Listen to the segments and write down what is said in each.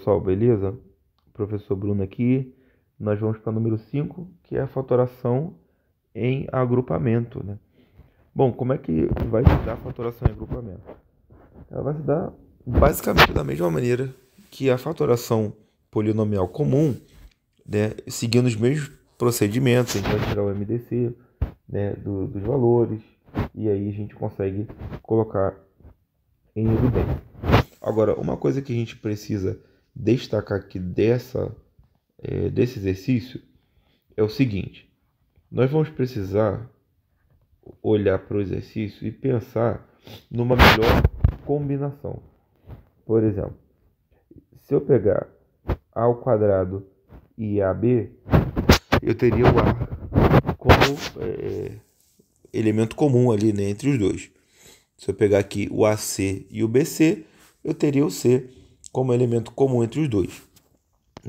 Pessoal, beleza? Professor Bruno aqui. Nós vamos para o número 5, que é a fatoração em agrupamento, né? Bom, como é que vai se dar a fatoração em agrupamento? Ela vai se dar basicamente da mesma maneira que a fatoração polinomial comum, né? Seguindo os mesmos procedimentos. A gente vai tirar o MDC, né, dos valores, e aí a gente consegue colocar em evidência. Agora, uma coisa que a gente precisa destacar aqui desse exercício é o seguinte: nós vamos precisar olhar para o exercício e pensar numa melhor combinação. Por exemplo, se eu pegar a ao quadrado e ab, eu teria o a como elemento comum ali, né, entre os dois. Se eu pegar aqui o AC e o BC, eu teria o C como elemento comum entre os dois.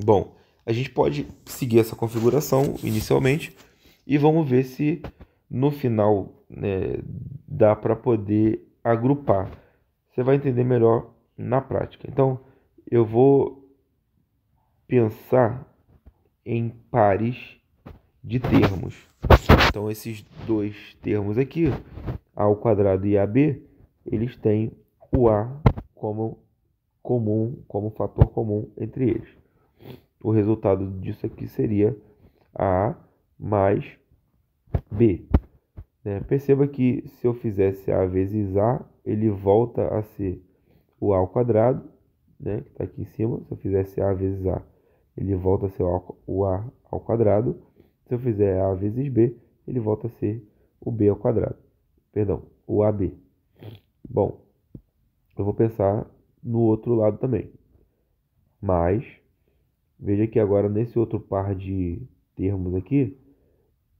Bom, a gente pode seguir essa configuração inicialmente e vamos ver se no final, né, dá para poder agrupar. Você vai entender melhor na prática. Então, eu vou pensar em pares de termos. Então, esses dois termos aqui, a ao quadrado e ab, eles têm o a como comum, como fator comum entre eles. O resultado disso aqui seria a mais b. Perceba que se eu fizesse a vezes a, ele volta a ser o a ao quadrado, né, que está aqui em cima. Se eu fizesse a vezes a, ele volta a ser o a ao quadrado. Se eu fizer a vezes b, ele volta a ser o b ao quadrado. Perdão, o ab. Bom, eu vou pensar no outro lado também. Mas, veja que agora nesse outro par de termos aqui,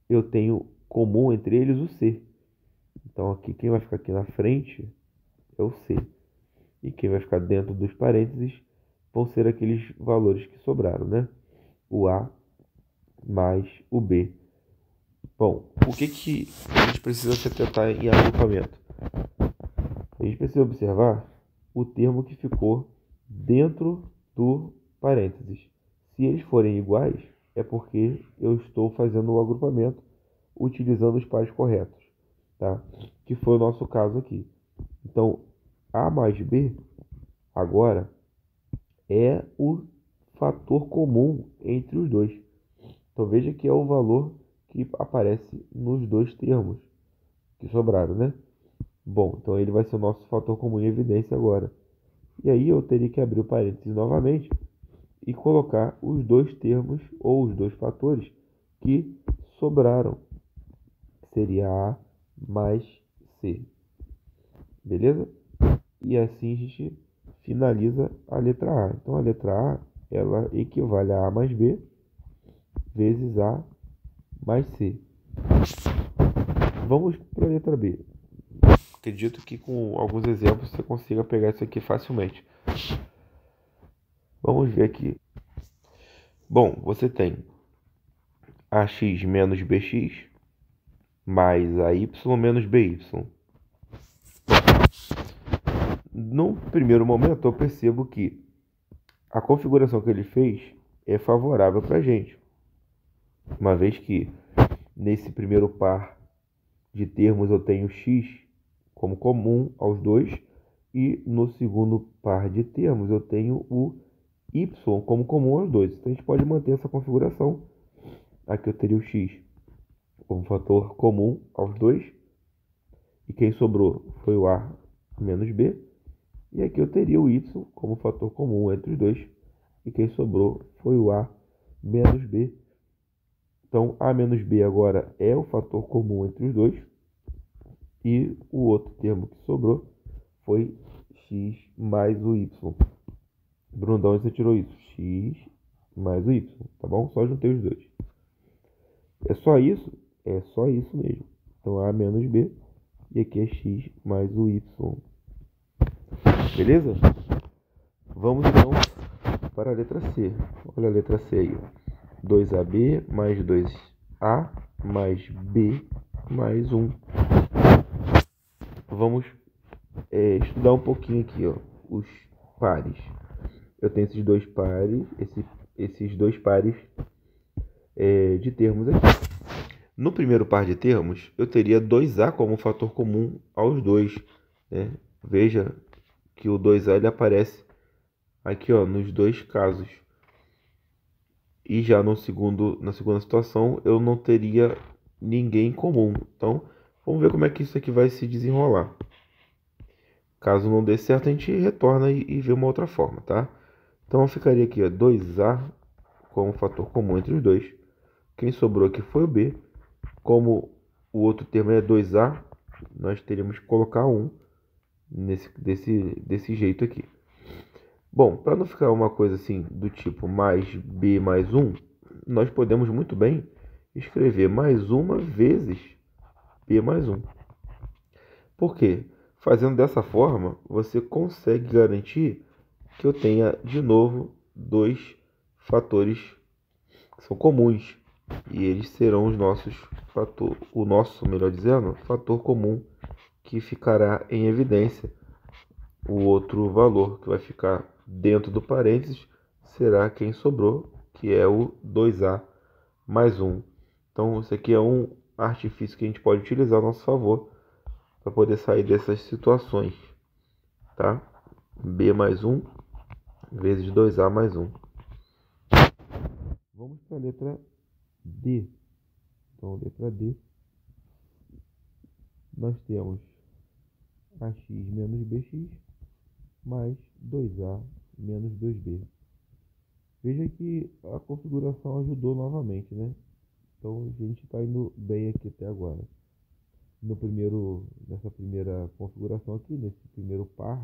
eu tenho comum entre eles o C. Então aqui quem vai ficar aqui na frente é o C. E quem vai ficar dentro dos parênteses vão ser aqueles valores que sobraram, né? O A mais o B. Bom, o que a gente precisa se atentar em agrupamento? A gente precisa observar o termo que ficou dentro do parênteses. Se eles forem iguais, é porque eu estou fazendo o agrupamento utilizando os pares corretos, tá? Que foi o nosso caso aqui. Então, A mais B agora é o fator comum entre os dois. Então, veja que é o valor que aparece nos dois termos que sobraram, né? Bom, então ele vai ser o nosso fator comum em evidência agora. E aí eu teria que abrir o parênteses novamente e colocar os dois termos ou os dois fatores que sobraram. Seria A mais C. Beleza? E assim a gente finaliza a letra A. Então a letra A, ela equivale a A mais B vezes A mais C. Vamos para a letra B. Acredito que com alguns exemplos você consiga pegar isso aqui facilmente. Vamos ver aqui. Bom, você tem ax menos bx mais ay menos by. No primeiro momento, eu percebo que a configuração que ele fez é favorável para a gente, uma vez que nesse primeiro par de termos eu tenho x como comum aos dois, e no segundo par de termos eu tenho o y como comum aos dois. Então a gente pode manter essa configuração. Aqui eu teria o x como fator comum aos dois, e quem sobrou foi o a menos b. E aqui eu teria o y como fator comum entre os dois, e quem sobrou foi o a menos b. Então a menos b agora é o fator comum entre os dois, e o outro termo que sobrou foi x mais o y. Brundão, você tirou isso, x mais o y, tá bom? Só juntei os dois. É só isso? É só isso mesmo. Então a menos b, e aqui é x mais o y. Beleza? Vamos então para a letra C. Olha a letra C aí. 2ab mais 2a mais b mais 1. Vamos estudar um pouquinho aqui, ó, os pares. eu tenho esses dois pares, esses dois pares de termos aqui. No primeiro par de termos, eu teria 2A como fator comum aos dois, né? Veja que o 2A ele aparece aqui, ó, nos dois casos. E já na segunda situação, eu não teria ninguém em comum. Então, vamos ver como é que isso aqui vai se desenrolar. Caso não dê certo, a gente retorna e vê uma outra forma, tá? Então, ficaria aqui, ó, 2A como fator comum entre os dois. Quem sobrou aqui foi o B. Como o outro termo é 2A, nós teríamos que colocar 1 desse jeito aqui. Bom, para não ficar uma coisa assim do tipo mais B mais 1, nós podemos muito bem escrever mais uma vezes B mais 1. Por quê? Fazendo dessa forma, você consegue garantir que eu tenha de novo dois fatores que são comuns. E eles serão os nossos melhor dizendo, fator comum que ficará em evidência. O outro valor que vai ficar dentro do parênteses será quem sobrou, que é o 2A mais 1. Então, isso aqui é um artifício que a gente pode utilizar a nosso favor para poder sair dessas situações, tá? B mais 1 vezes 2A mais 1. Vamos para a letra D. Então, letra D, nós temos AX menos BX mais 2A menos 2B. Veja que a configuração ajudou novamente, né? Então, a gente está indo bem aqui até agora. Nessa primeira configuração aqui, nesse primeiro par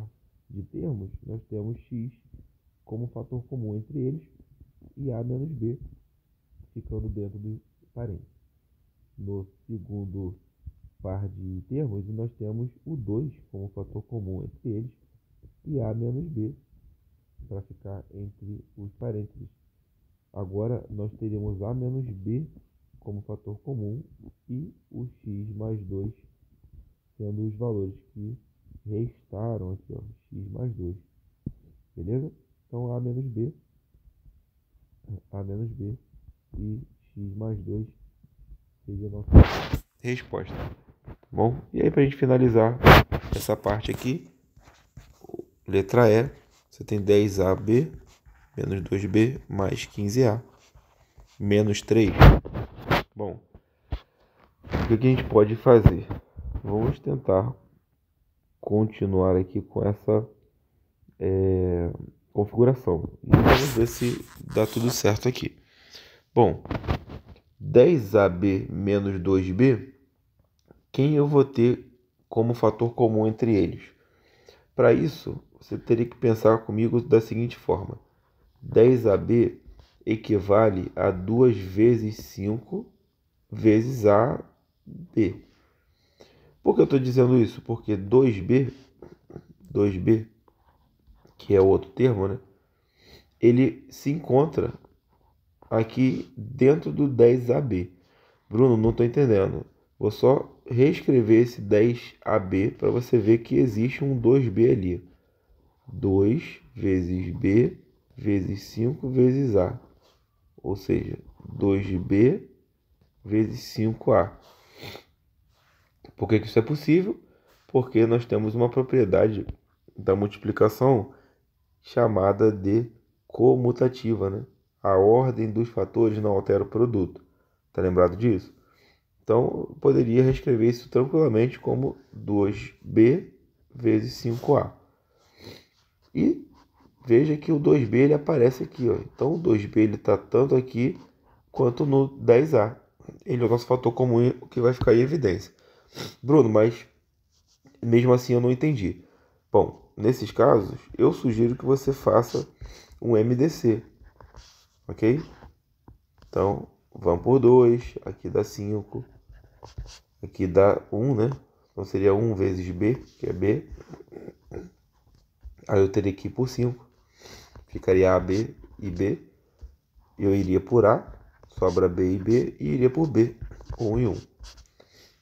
de termos, nós temos x como fator comum entre eles e a menos b ficando dentro do parênteses. No segundo par de termos, nós temos o 2 como fator comum entre eles e a menos b para ficar entre os parênteses. Agora, nós teríamos a menos b como fator comum e o x mais 2 sendo os valores que restaram aqui, ó, x mais 2. Beleza? Então, a menos b e x mais 2 seria a nossa resposta. Bom, e aí para a gente finalizar essa parte aqui, letra E, você tem 10AB menos 2B mais 15A menos 3. Bom, o que a gente pode fazer? Vamos tentar continuar aqui com essa configuração. E vamos ver se dá tudo certo aqui. Bom, 10AB menos 2B, quem eu vou ter como fator comum entre eles? Para isso, você teria que pensar comigo da seguinte forma. 10AB equivale a 2 vezes 5 vezes AB. Por que eu estou dizendo isso? Porque 2B, que é o outro termo, né? Ele se encontra aqui dentro do 10AB. Bruno, não estou entendendo. Vou só reescrever esse 10AB para você ver que existe um 2B ali. 2 vezes B vezes 5 vezes A. Ou seja, 2B vezes 5A. Por que isso é possível? Porque nós temos uma propriedade da multiplicação chamada de comutativa, né? A ordem dos fatores não altera o produto. Tá lembrado disso? Então, eu poderia reescrever isso tranquilamente como 2B vezes 5A. E veja que o 2B ele aparece aqui, ó. Então, o 2B ele está tanto aqui quanto no 10A. Ele é o nosso fator comum que vai ficar em evidência. Bruno, mas mesmo assim eu não entendi. Bom, nesses casos, eu sugiro que você faça um MDC, ok? Então, vamos por 2, aqui dá 5, aqui dá 1, né? Então seria 1 vezes B, que é B. Aí eu teria que ir por 5, ficaria A, B e B. Eu iria por A, sobra B e B, e iria por B, 1 e 1.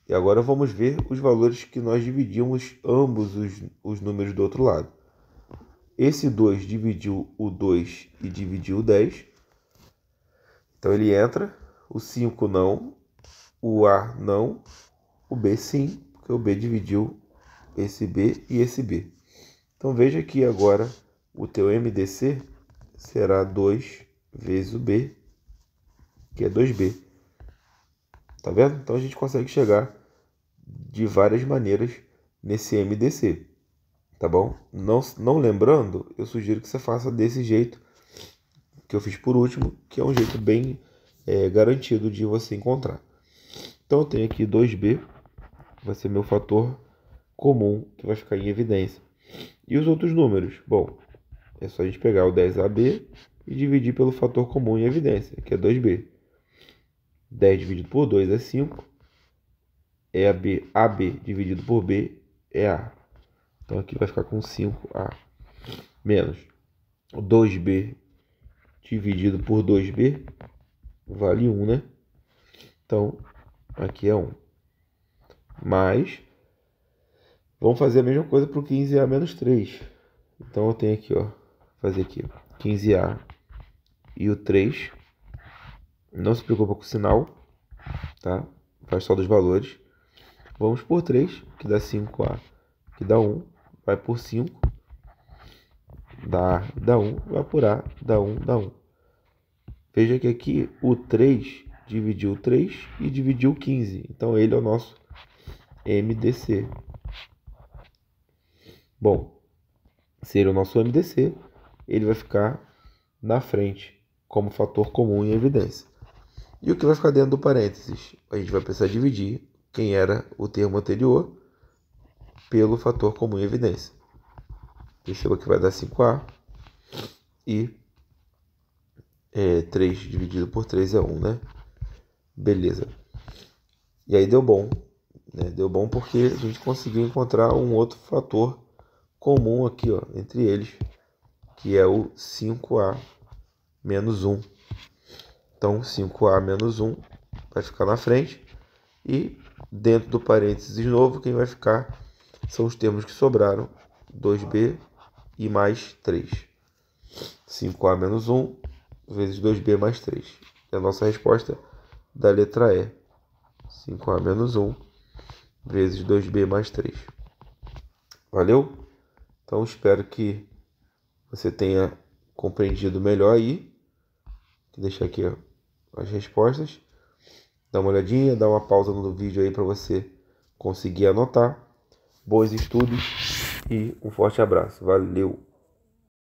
E agora vamos ver os valores que nós dividimos ambos os números do outro lado. esse 2 dividiu o 2 e dividiu o 10. Então ele entra, o 5 não, o A não, o B sim, porque o B dividiu esse B e esse B. Então veja que agora o teu MDC será 2 vezes o B, que é 2B. Tá vendo? Então a gente consegue chegar de várias maneiras nesse MDC. Tá bom? Não lembrando, eu sugiro que você faça desse jeito que eu fiz por último, que é um jeito bem garantido de você encontrar. Então eu tenho aqui 2B, vai ser meu fator comum que vai ficar em evidência. E os outros números? Bom, é só a gente pegar o 10AB e dividir pelo fator comum em evidência, que é 2B. 10 dividido por 2 é 5. É AB dividido por B é A. Então aqui vai ficar com 5A. Menos o 2B dividido por 2B vale 1, né? Então aqui é 1. Mais, vamos fazer a mesma coisa para o 15A menos 3. Então eu tenho aqui, ó, fazer aqui 15A e o 3. Não se preocupa com o sinal, tá? Faz só dos valores. Vamos por 3, que dá 5A, que dá 1. Vai por 5, dá 1. Vai por A, dá 1, dá 1. Veja que aqui o 3 dividiu o 3 e dividiu o 15. Então ele é o nosso MDC. Bom, se ele é o nosso MDC, ele vai ficar na frente como fator comum em evidência. E o que vai ficar dentro do parênteses? A gente vai precisar dividir quem era o termo anterior pelo fator comum em evidência. Perceba que vai dar 5A e 3 dividido por 3 é 1, né? Beleza. E aí deu bom, né? Deu bom porque a gente conseguiu encontrar um outro fator comum aqui, ó, entre eles, que é o 5A menos 1. Então 5A menos 1 vai ficar na frente e dentro do parênteses novo quem vai ficar são os termos que sobraram, 2B e mais 3. 5A menos 1 vezes 2B mais 3. É a nossa resposta da letra E. 5A menos 1 vezes 2B mais 3. Valeu? Então espero que você tenha compreendido melhor aí. Vou deixar aqui, ó, as respostas. Dá uma olhadinha, dá uma pausa no vídeo aí para você conseguir anotar. Bons estudos e um forte abraço. Valeu!